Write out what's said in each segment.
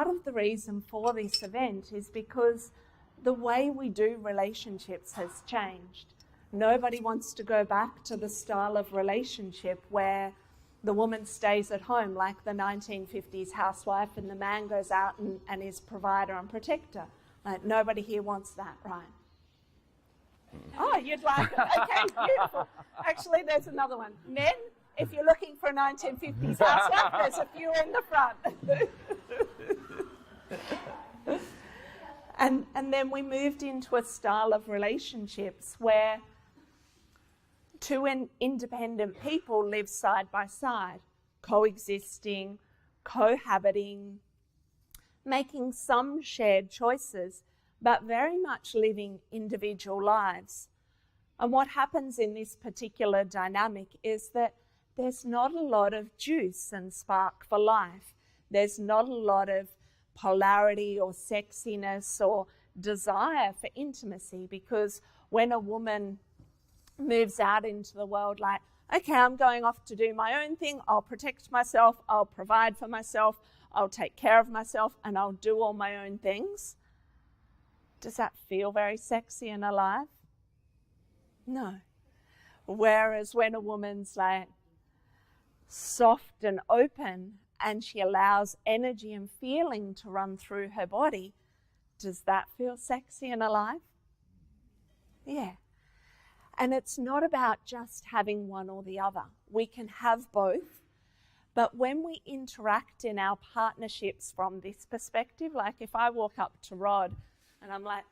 part of the reason for this event is because the way we do relationships has changed. Nobody wants to go back to the style of relationship where the woman stays at home like the 1950s housewife and the man goes out and is provider and protector. Like, nobody here wants that, right? Oh, you'd like it. Okay, beautiful. Actually, there's another one. Men, if you're looking for a 1950s housewife, there's a few in the front. And then we moved into a style of relationships where two independent people live side by side, coexisting, cohabiting, making some shared choices, but very much living individual lives. And what happens in this particular dynamic is that there's not a lot of juice and spark for life. There's not a lot of polarity or sexiness or desire for intimacy, because when a woman moves out into the world like, okay, I'm going off to do my own thing, I'll protect myself, I'll provide for myself, I'll take care of myself, and I'll do all my own things. Does that feel very sexy and alive? No. Whereas when a woman's like soft and open and she allows energy and feeling to run through her body, does that feel sexy and alive? Yeah. And it's not about just having one or the other. We can have both. But when we interact in our partnerships from this perspective, like if I walk up to Rod and I'm like,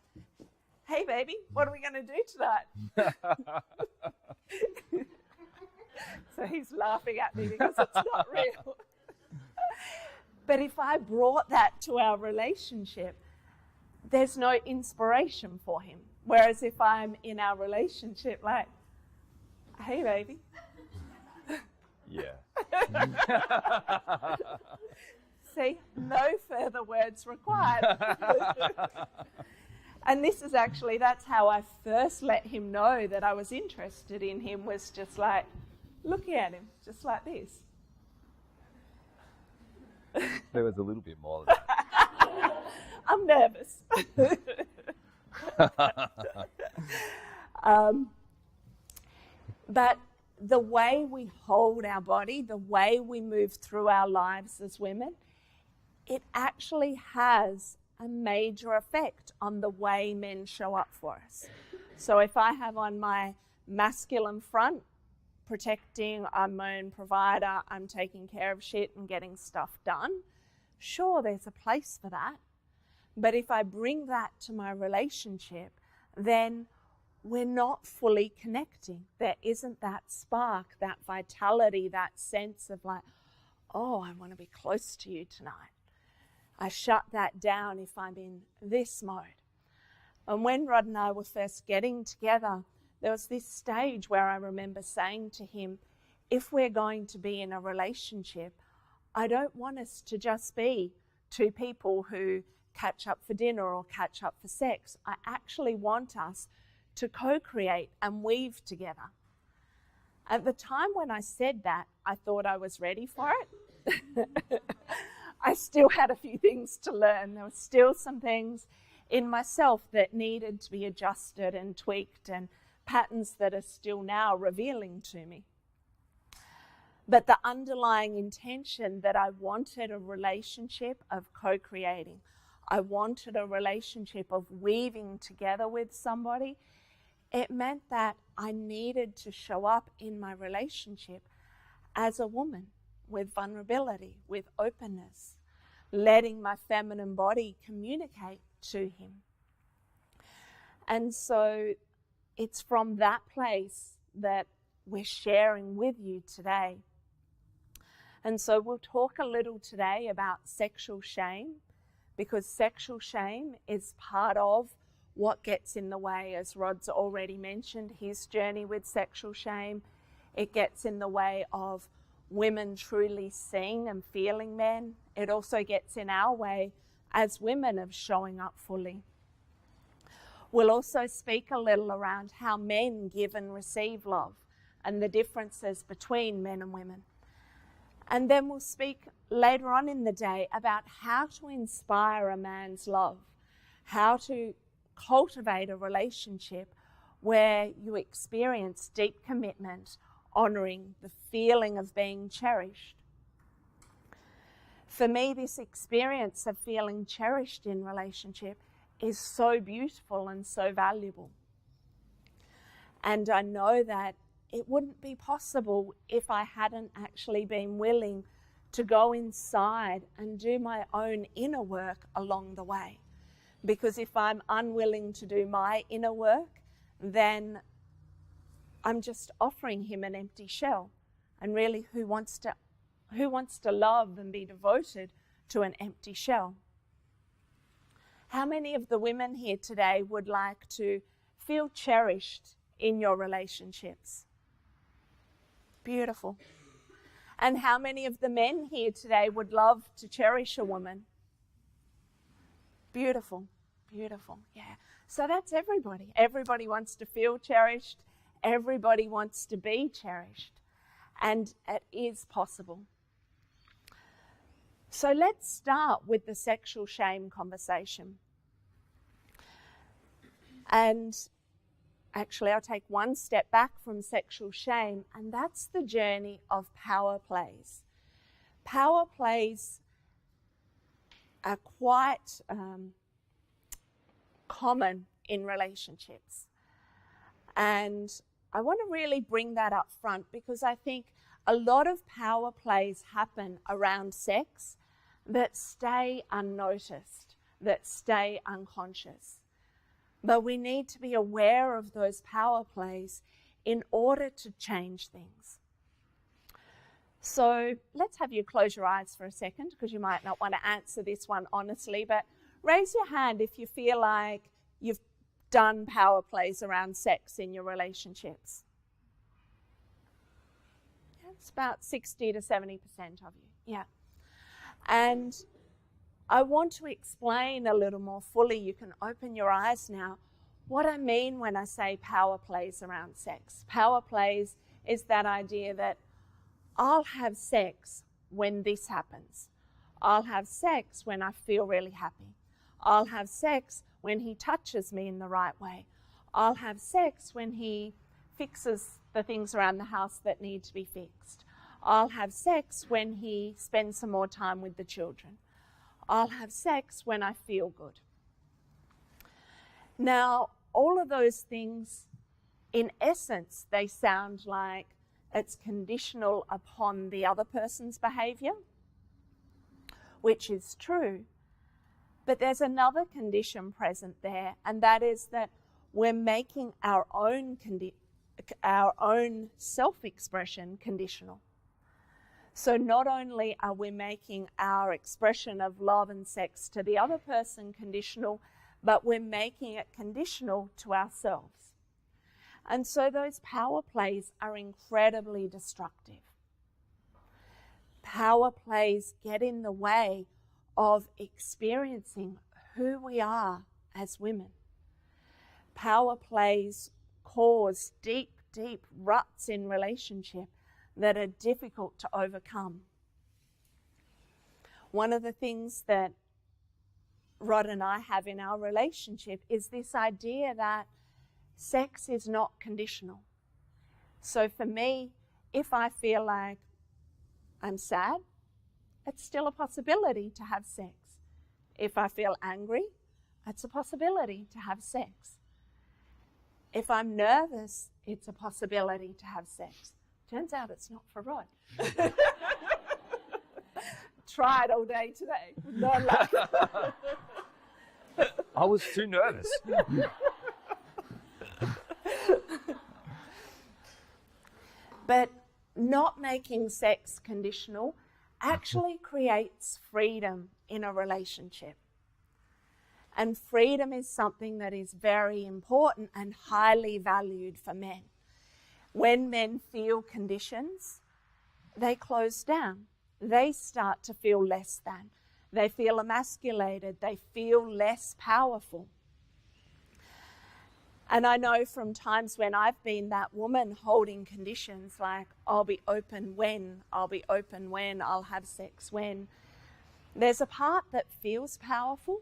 hey, baby, what are we going to do tonight? So he's laughing at me because it's not real. But if I brought that to our relationship, there's no inspiration for him. Whereas if I'm in our relationship like, hey, baby. Yeah. See, no further words required. And this is actually, that's how I first let him know that I was interested in him, was just like, looking at him, just like this. There was a little bit more than that. I'm nervous. But the way we hold our body, the way we move through our lives as women, it actually has a major effect on the way men show up for us. So if I have on my masculine front, protecting, I'm my own provider, I'm taking care of shit and getting stuff done, sure, there's a place for that. But if I bring that to my relationship, then we're not fully connecting. There isn't that spark, that vitality, that sense of like, oh, I want to be close to you tonight. I shut that down if I'm in this mode. And when Rod and I were first getting together, there was this stage where I remember saying to him, if we're going to be in a relationship, I don't want us to just be two people who catch up for dinner or catch up for sex. I actually want us to co-create and weave together. At the time when I said that, I thought I was ready for it. I still had a few things to learn. There were still some things in myself that needed to be adjusted and tweaked, and patterns that are still now revealing to me. But the underlying intention that I wanted a relationship of co-creating, I wanted a relationship of weaving together with somebody, it meant that I needed to show up in my relationship as a woman with vulnerability, with openness, letting my feminine body communicate to him. And so it's from that place that we're sharing with you today. And so we'll talk a little today about sexual shame, because sexual shame is part of what gets in the way, as Rod's already mentioned, his journey with sexual shame. It gets in the way of women truly seeing and feeling men. It also gets in our way as women of showing up fully. We'll also speak a little around how men give and receive love and the differences between men and women. And then we'll speak later on in the day about how to inspire a man's love, how to cultivate a relationship where you experience deep commitment, honoring the feeling of being cherished. For me, this experience of feeling cherished in relationship is so beautiful and so valuable. And I know that it wouldn't be possible if I hadn't actually been willing to go inside and do my own inner work along the way. Because if I'm unwilling to do my inner work, then I'm just offering him an empty shell. And really, who wants to love and be devoted to an empty shell? How many of the women here today would like to feel cherished in your relationships? Beautiful. And how many of the men here today would love to cherish a woman? Beautiful, beautiful, yeah. So that's everybody. Everybody wants to feel cherished. Everybody wants to be cherished. And it is possible. So let's start with the sexual shame conversation. And actually, I'll take one step back from sexual shame, and that's the journey of power plays. Power plays are quite common in relationships. And I want to really bring that up front because I think a lot of power plays happen around sex that stay unnoticed, that stay unconscious. But we need to be aware of those power plays in order to change things. So let's have you close your eyes for a second because you might not want to answer this one honestly, but raise your hand if you feel like you've done power plays around sex in your relationships. It's about 60 to 70% of you, yeah. And I want to explain a little more fully, you can open your eyes now, what I mean when I say power plays around sex. Power plays is that idea that I'll have sex when this happens. I'll have sex when I feel really happy. I'll have sex when he touches me in the right way. I'll have sex when he fixes the things around the house that need to be fixed. I'll have sex when he spends some more time with the children. I'll have sex when I feel good. Now, all of those things, in essence, they sound like it's conditional upon the other person's behavior, which is true. But there's another condition present there, and that is that we're making our own self-expression conditional. So not only are we making our expression of love and sex to the other person conditional, but we're making it conditional to ourselves. And so those power plays are incredibly destructive. Power plays get in the way of experiencing who we are as women. Power plays cause deep, deep ruts in relationship that are difficult to overcome. One of the things that Rod and I have in our relationship is this idea that sex is not conditional. So for me, if I feel like I'm sad, it's still a possibility to have sex. If I feel angry, it's a possibility to have sex. If I'm nervous, it's a possibility to have sex. Turns out it's not for Rod. Tried all day today. No luck. I was too nervous. But not making sex conditional actually creates freedom in a relationship. And freedom is something that is very important and highly valued for men. When men feel conditions, they close down. They start to feel less than. They feel emasculated. They feel less powerful. And I know from times when I've been that woman holding conditions like, I'll be open when, I'll be open when, I'll have sex when. There's a part that feels powerful,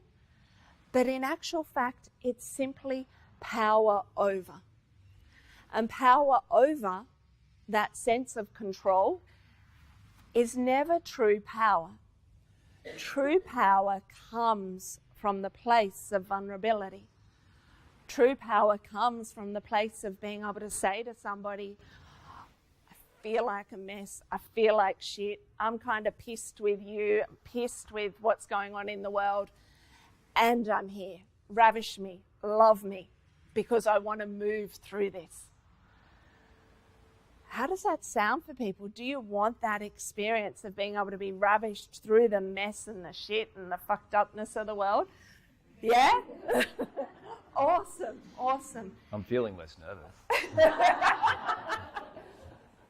but in actual fact, it's simply power over. And power over, that sense of control, is never true power. True power comes from the place of vulnerability. True power comes from the place of being able to say to somebody, I feel like a mess, I feel like shit, I'm kind of pissed with you, I'm pissed with what's going on in the world, and I'm here. Ravish me, love me, because I want to move through this. How does that sound for people? Do you want that experience of being able to be ravished through the mess and the shit and the fucked upness of the world? Yeah? Awesome, awesome. I'm feeling less nervous.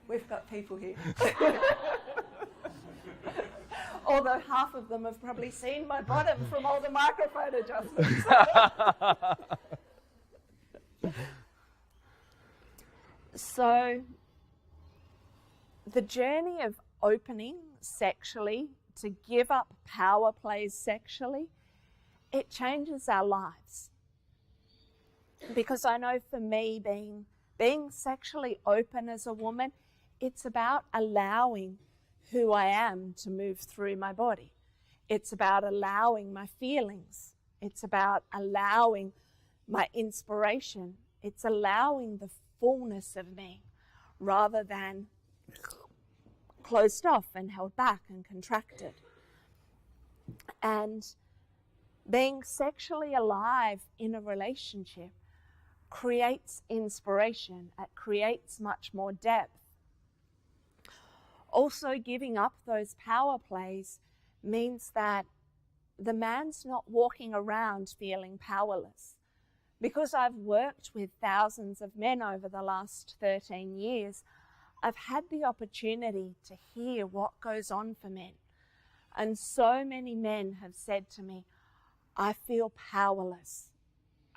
We've got people here. Although half of them have probably seen my bottom from all the microphone adjustments. So, the journey of opening sexually to give up power plays sexually, it changes our lives. Because I know for me, being sexually open as a woman, it's about allowing who I am to move through my body. It's about allowing my feelings. It's about allowing my inspiration. It's allowing the fullness of me rather than closed off and held back and contracted. And being sexually alive in a relationship creates inspiration. It creates much more depth. Also, giving up those power plays means that the man's not walking around feeling powerless. Because I've worked with thousands of men over the last 13 years, I've had the opportunity to hear what goes on for men. And so many men have said to me, I feel powerless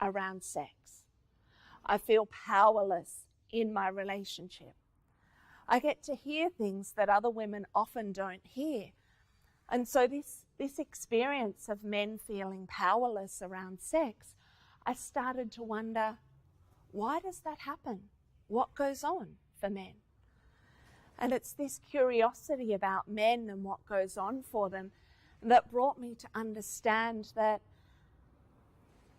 around sex. I feel powerless in my relationship. I get to hear things that other women often don't hear. And so this experience of men feeling powerless around sex, I started to wonder, why does that happen? What goes on for men? And it's this curiosity about men and what goes on for them that brought me to understand that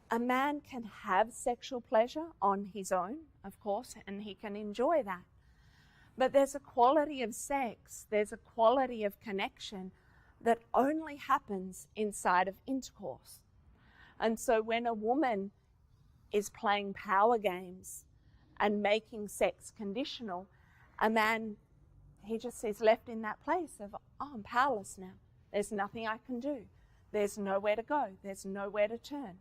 a man can have sexual pleasure on his own, of course, and he can enjoy that. But there's a quality of sex, there's a quality of connection that only happens inside of intercourse. And so when a woman is playing power games and making sex conditional, a man, he just is left in that place of, oh, I'm powerless now. There's nothing I can do. There's nowhere to go. There's nowhere to turn.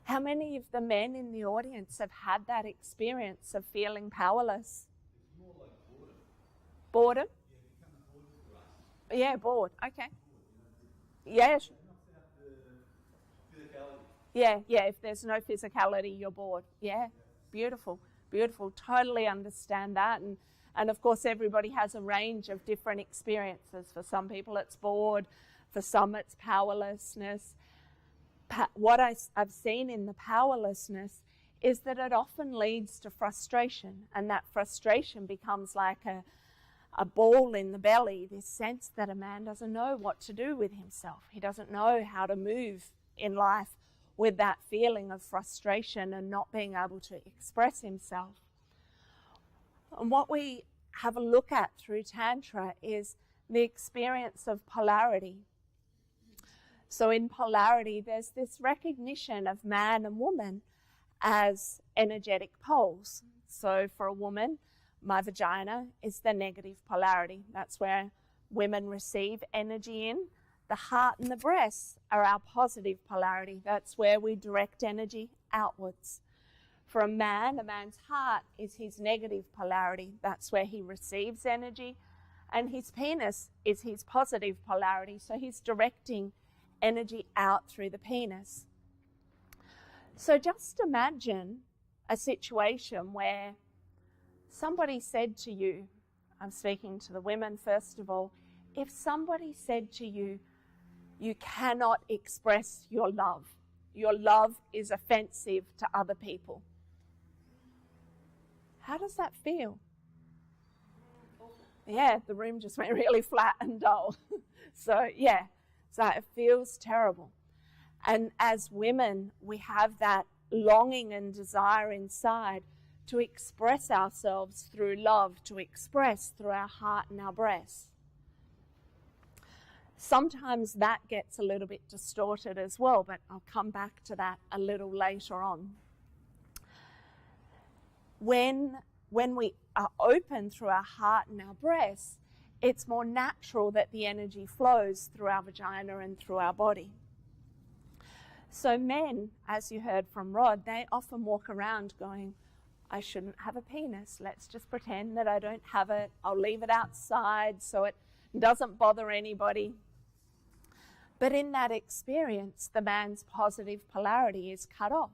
How many of the men in the audience have had that experience of feeling powerless? It's more like boredom. Boredom? Yeah, Yeah, bored. Okay. bored. Yeah. It knocks out the physicality. Yeah. If there's no physicality, you're bored. Yeah. Beautiful. Totally understand that. And of course, everybody has a range of different experiences. For some people, it's bored. For some, it's powerlessness. What I've seen in the powerlessness is that it often leads to frustration, and that frustration becomes like a ball in the belly, this sense that a man doesn't know what to do with himself. He doesn't know how to move in life with that feeling of frustration and not being able to express himself. And what we have a look at through Tantra is the experience of polarity. So in polarity, there's this recognition of man and woman as energetic poles. So for a woman, my vagina is the negative polarity. That's where women receive energy in. The heart and the breasts are our positive polarity. That's where we direct energy outwards. For a man's heart is his negative polarity. That's where he receives energy. And his penis is his positive polarity. So he's directing energy out through the penis. So just imagine a situation where somebody said to you, I'm speaking to the women first of all, if somebody said to you, you cannot express your love is offensive to other people. How does that feel? Yeah, the room just went really flat and dull. So it feels terrible. And as women, we have that longing and desire inside to express ourselves through love, to express through our heart and our breast. Sometimes that gets a little bit distorted as well, but I'll come back to that a little later on. When we are open through our heart and our breast, it's more natural that the energy flows through our vagina and through our body. So men, as you heard from Rod, they often walk around going, I shouldn't have a penis. Let's just pretend that I don't have it. I'll leave it outside so it doesn't bother anybody. But in that experience, the man's positive polarity is cut off.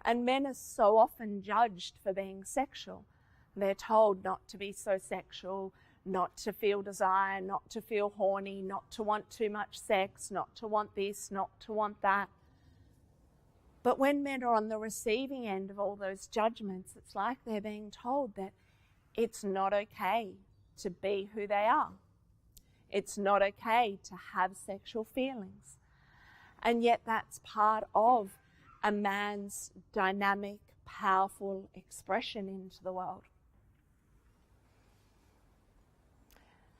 And men are so often judged for being sexual. They're told not to be so sexual, not to feel desire, not to feel horny, not to want too much sex, not to want this, not to want that. But when men are on the receiving end of all those judgments, it's like they're being told that it's not okay to be who they are. It's not okay to have sexual feelings. And yet that's part of a man's dynamic, powerful expression into the world.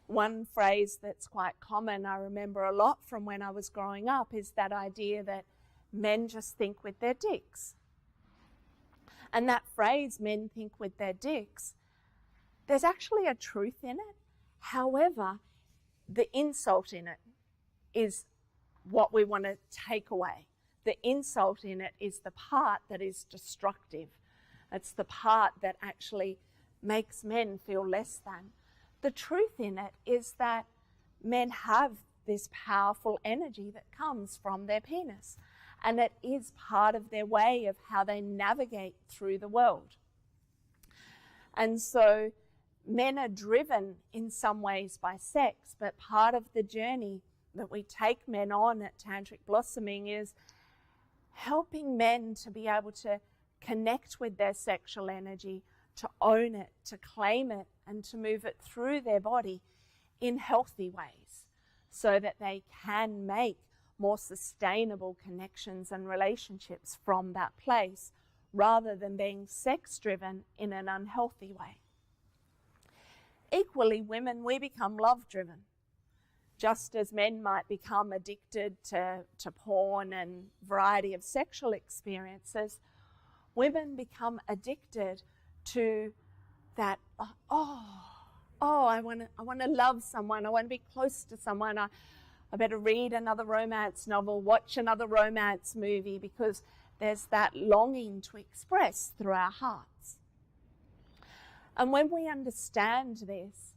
One phrase that's quite common, I remember a lot from when I was growing up, is that idea that men just think with their dicks. And that phrase, men think with their dicks, there's actually a truth in it. However, the insult in it is what we want to take away. The insult in it is the part that is destructive. It's the part that actually makes men feel less than. The truth in it is that men have this powerful energy that comes from their penis, and it is part of their way of how they navigate through the world. And so men are driven in some ways by sex, but part of the journey that we take men on at Tantric Blossoming is helping men to be able to connect with their sexual energy, to own it, to claim it, and to move it through their body in healthy ways so that they can make more sustainable connections and relationships from that place rather than being sex-driven in an unhealthy way. Equally, women, we become love-driven. Just as men might become addicted to porn and variety of sexual experiences, women become addicted to that, I want to love someone, I want to be close to someone, I better read another romance novel, watch another romance movie, because there's that longing to express through our hearts. And when we understand this,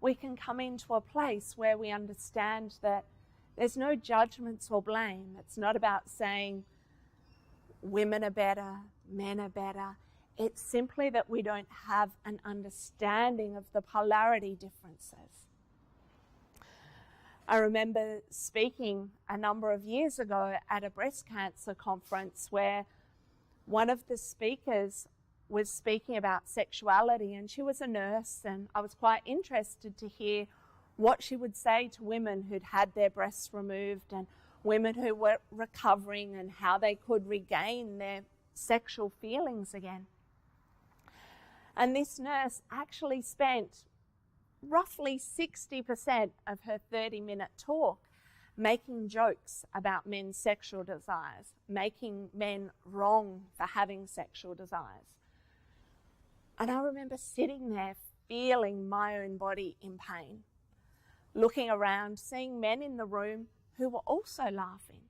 we can come into a place where we understand that there's no judgments or blame. It's not about saying women are better, men are better. It's simply that we don't have an understanding of the polarity differences. I remember speaking a number of years ago at a breast cancer conference where one of the speakers was speaking about sexuality, and she was a nurse, and I was quite interested to hear what she would say to women who'd had their breasts removed and women who were recovering and how they could regain their sexual feelings again. And this nurse actually spent roughly 60% of her 30-minute talk making jokes about men's sexual desires, making men wrong for having sexual desires. And I remember sitting there feeling my own body in pain, looking around, seeing men in the room who were also laughing,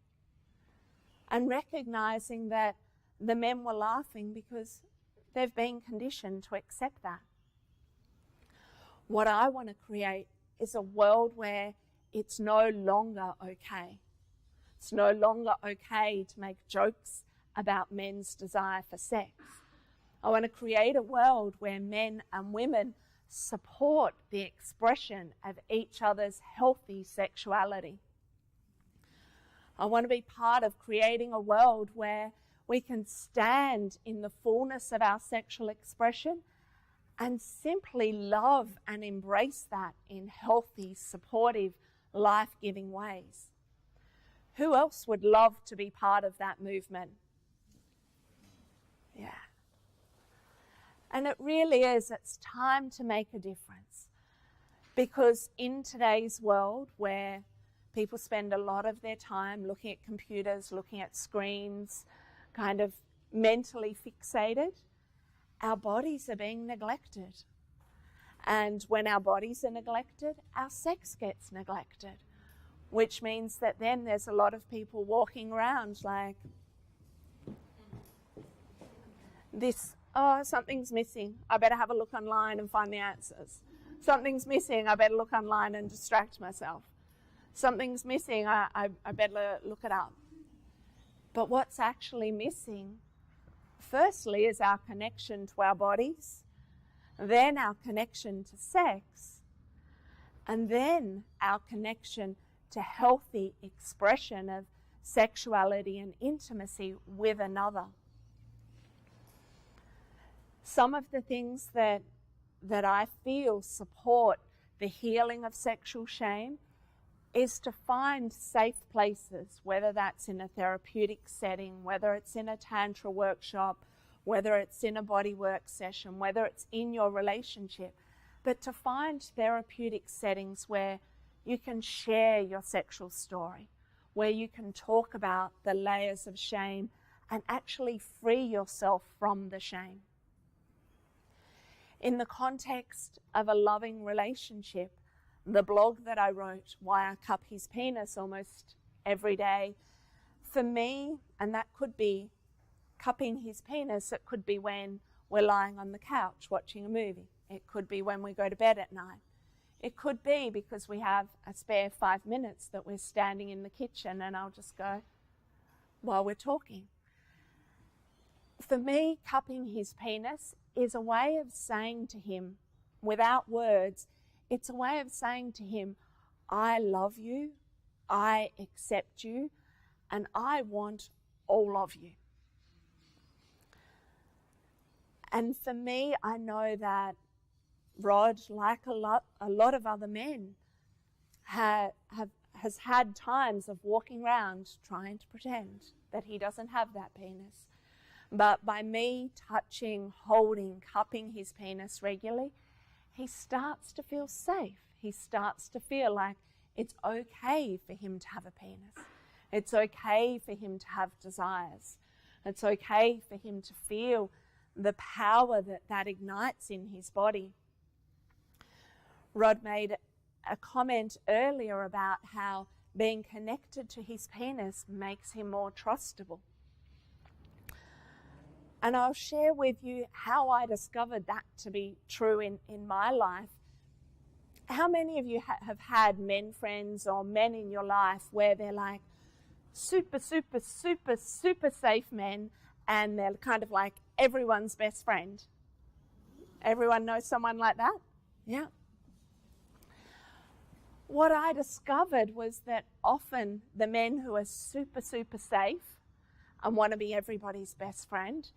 and recognizing that the men were laughing because they've been conditioned to accept that. What I want to create is a world where it's no longer okay. It's no longer okay to make jokes about men's desire for sex. I want to create a world where men and women support the expression of each other's healthy sexuality. I want to be part of creating a world where we can stand in the fullness of our sexual expression and simply love and embrace that in healthy, supportive, life-giving ways. Who else would love to be part of that movement? Yeah. And it really is, it's time to make a difference. Because in today's world where people spend a lot of their time looking at computers, looking at screens, kind of mentally fixated, our bodies are being neglected. And when our bodies are neglected, our sex gets neglected, which means that then there's a lot of people walking around like this, oh, something's missing. I better have a look online and find the answers. Something's missing. I better look online and distract myself. Something's missing. I better look it up. But what's actually missing, firstly, is our connection to our bodies, then our connection to sex, and then our connection to healthy expression of sexuality and intimacy with another. Some of the things that I feel support the healing of sexual shame is to find safe places, whether that's in a therapeutic setting, whether it's in a Tantra workshop, whether it's in a bodywork session, whether it's in your relationship, but to find therapeutic settings where you can share your sexual story, where you can talk about the layers of shame and actually free yourself from the shame. In the context of a loving relationship, the blog that I wrote, Why I Cup His Penis Almost Every Day, for me, and that could be cupping his penis, it could be when we're lying on the couch watching a movie. It could be when we go to bed at night. It could be because we have a spare 5 minutes that we're standing in the kitchen and I'll just go while we're talking. For me, cupping his penis is a way of saying to him, without words, it's a way of saying to him, I love you, I accept you, and I want all of you. And for me, I know that Rod, like a lot of other men, has had times of walking around trying to pretend that he doesn't have that penis. But by me touching, holding, cupping his penis regularly, he starts to feel safe. He starts to feel like it's okay for him to have a penis. It's okay for him to have desires. It's okay for him to feel the power that ignites in his body. Rod made a comment earlier about how being connected to his penis makes him more trustable. And I'll share with you how I discovered that to be true in my life. How many of you have had men friends or men in your life where they're like super, super, super, super safe men and they're kind of like everyone's best friend? Everyone knows someone like that? Yeah. What I discovered was that often the men who are super, super safe and want to be everybody's best friend,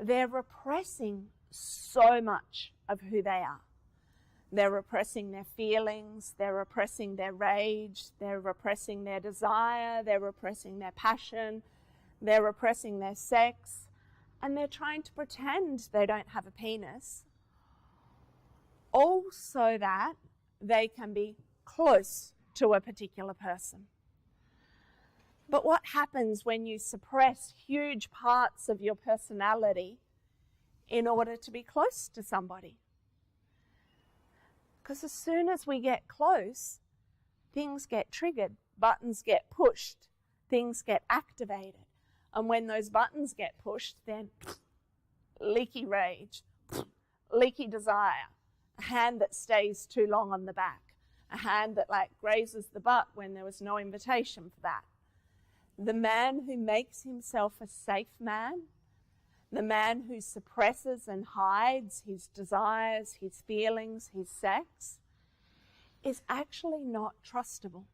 they're repressing so much of who they are. They're repressing their feelings, they're repressing their rage, they're repressing their desire, they're repressing their passion, they're repressing their sex, and they're trying to pretend they don't have a penis, all so that they can be close to a particular person. But what happens when you suppress huge parts of your personality in order to be close to somebody? Because as soon as we get close, things get triggered, buttons get pushed, things get activated. And when those buttons get pushed, then leaky rage, leaky desire, a hand that stays too long on the back, a hand that like grazes the butt when there was no invitation for that. the man who makes himself a safe man, the man who suppresses and hides his desires, his feelings, his sex, is actually not trustable.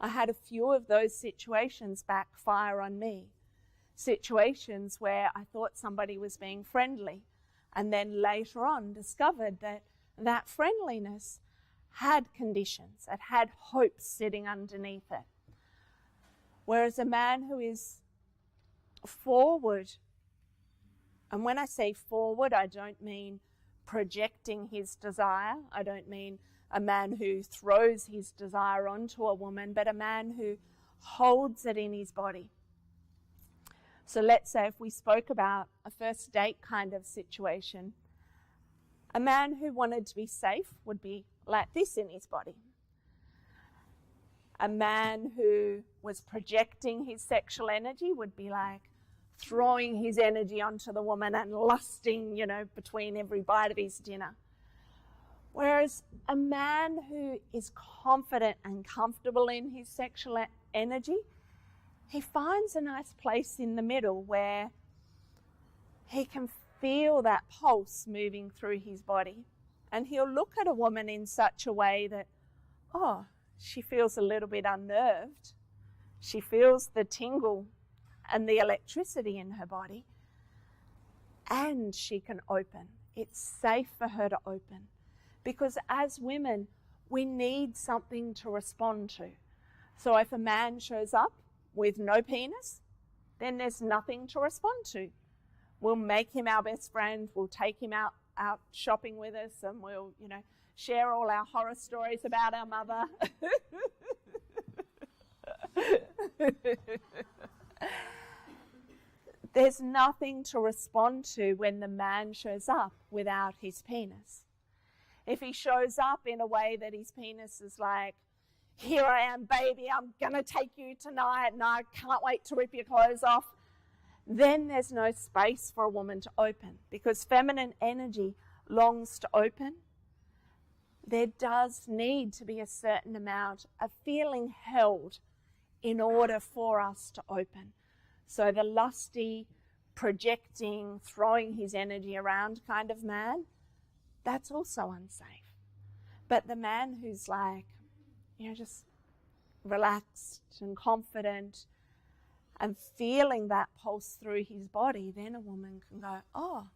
I had a few of those situations backfire on me. Situations where I thought somebody was being friendly, and then later on discovered that that friendliness had conditions, it had hopes sitting underneath it. Whereas a man who is forward, and when I say forward, I don't mean projecting his desire, I don't mean a man who throws his desire onto a woman, but a man who holds it in his body. So let's say if we spoke about a first date kind of situation, a man who wanted to be safe would be like this in his body. A man who was projecting his sexual energy would be like throwing his energy onto the woman and lusting, between every bite of his dinner. Whereas a man who is confident and comfortable in his sexual energy, he finds a nice place in the middle where he can feel that pulse moving through his body. And he'll look at a woman in such a way that, she feels a little bit unnerved. She feels the tingle and the electricity in her body. And she can open. It's safe for her to open. Because as women, we need something to respond to. So if a man shows up with no penis, then there's nothing to respond to. We'll make him our best friend, we'll take him out shopping with us, and we'll, share all our horror stories about our mother. There's nothing to respond to when the man shows up without his penis. If he shows up in a way that his penis is like, here I am, baby, I'm going to take you tonight, and I can't wait to rip your clothes off, then there's no space for a woman to open, because feminine energy longs to open. There does need to be a certain amount of feeling held in order for us to open. So the lusty, projecting, throwing his energy around kind of man, that's also unsafe. But the man who's like, just relaxed and confident and feeling that pulse through his body, then a woman can go, oh,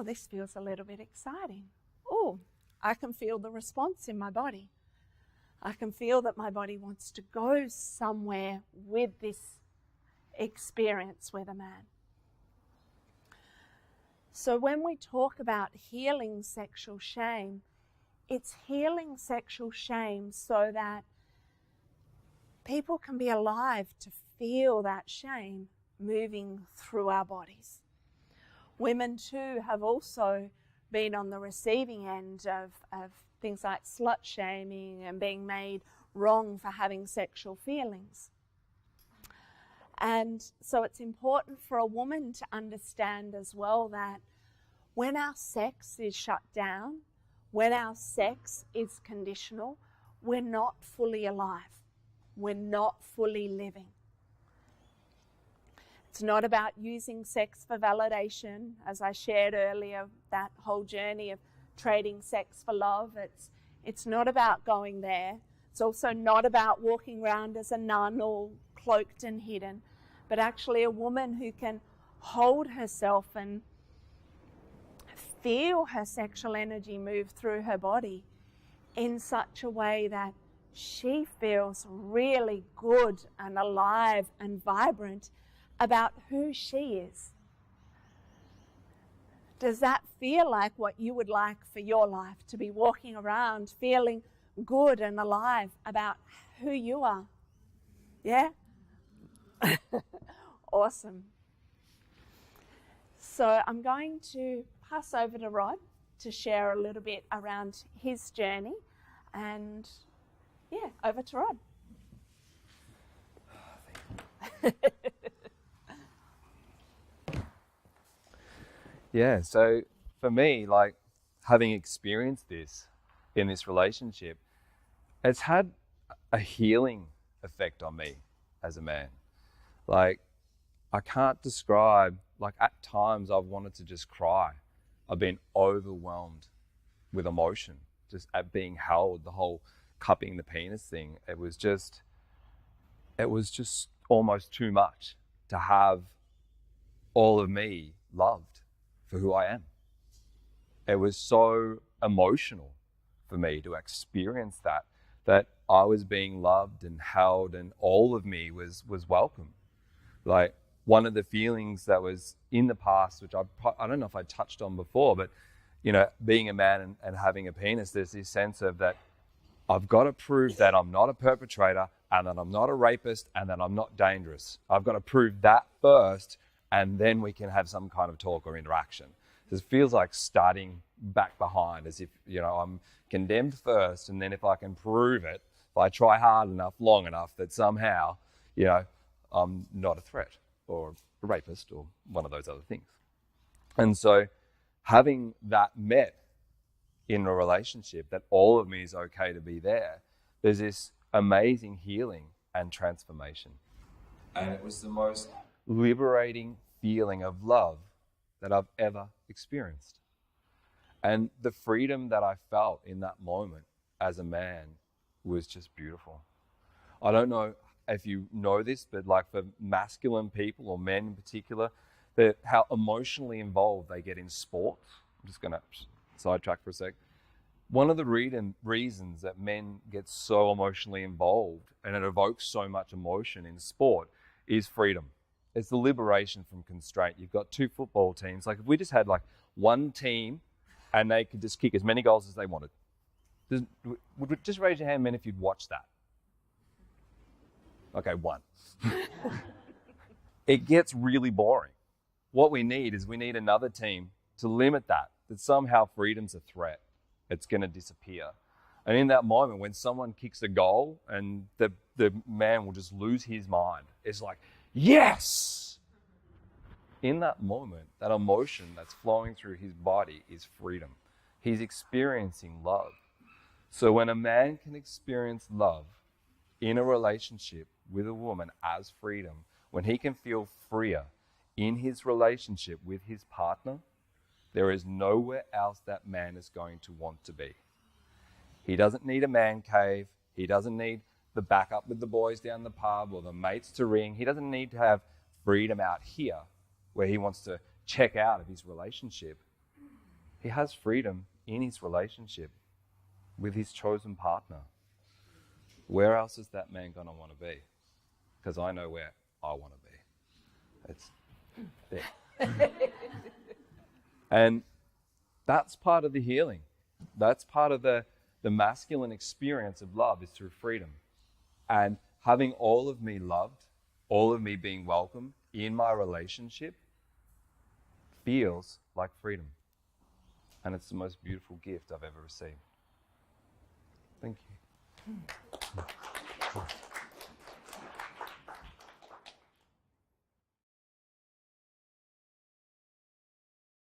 this feels a little bit exciting. Oh, I can feel the response in my body. I can feel that my body wants to go somewhere with this experience with a man. So when we talk about healing sexual shame, it's healing sexual shame so that people can be alive to feel that shame moving through our bodies. Women too have also been on the receiving end of things like slut shaming and being made wrong for having sexual feelings. And so it's important for a woman to understand as well that when our sex is shut down, when our sex is conditional, we're not fully alive. We're not fully living. It's not about using sex for validation, as I shared earlier, that whole journey of trading sex for love. It's not about going there. It's also not about walking around as a nun all cloaked and hidden, but actually a woman who can hold herself and feel her sexual energy move through her body in such a way that she feels really good and alive and vibrant about who she is. Does that feel like what you would like for your life, to be walking around feeling good and alive about who you are? Yeah? Awesome. So I'm going to pass over to Rod to share a little bit around his journey. And yeah, over to Rod. Yeah, so for me, like having experienced this in this relationship, it's had a healing effect on me. as a man. Like, I can't describe, like at times I've wanted to just cry. I've been overwhelmed with emotion just at being held, the whole cupping the penis thing. It was just almost too much to have all of me loved for who I am. It was so emotional for me to experience that I was being loved and held and all of me was welcome. Like, one of the feelings that was in the past, which I don't know if I touched on before, but you know, being a man and having a penis, there's this sense of that I've got to prove that I'm not a perpetrator and that I'm not a rapist and that I'm not dangerous. I've got to prove that first, and then we can have some kind of talk or interaction. It feels like starting back behind, as if, you know, I'm condemned first, and then if I can prove it, if I try hard enough, long enough, that somehow, you know, I'm not a threat or a rapist or one of those other things. And so having that met in a relationship, that all of me is okay to be there, there's this amazing healing and transformation. And it was the most liberating feeling of love that I've ever experienced. And the freedom that I felt in that moment as a man was just beautiful. I don't know if you know this, but like for masculine people or men in particular, that how emotionally involved they get in sports. I'm just going to sidetrack for a sec. One of the reasons that men get so emotionally involved and it evokes so much emotion in sport is freedom. It's the liberation from constraint. You've got two football teams. Like if we just had like one team and they could just kick as many goals as they wanted. Just raise your hand, men, if you'd watch that. Okay, one. It gets really boring. What we need is we need another team to limit that somehow freedom's a threat. It's going to disappear. And in that moment, when someone kicks a goal and the man will just lose his mind, it's like, yes! In that moment, that emotion that's flowing through his body is freedom. He's experiencing love. So when a man can experience love in a relationship with a woman as freedom, when he can feel freer in his relationship with his partner, there is nowhere else that man is going to want to be. He doesn't need a man cave. He doesn't need the backup with the boys down the pub or the mates to ring. He doesn't need to have freedom out here where he wants to check out of his relationship. He has freedom in his relationship with his chosen partner. Where else is that man going to want to be? Because I know where I want to be. It's there. And that's part of the healing. That's part of the masculine experience of love is through freedom. And having all of me loved, all of me being welcome in my relationship feels like freedom. And it's the most beautiful gift I've ever received. Thank you.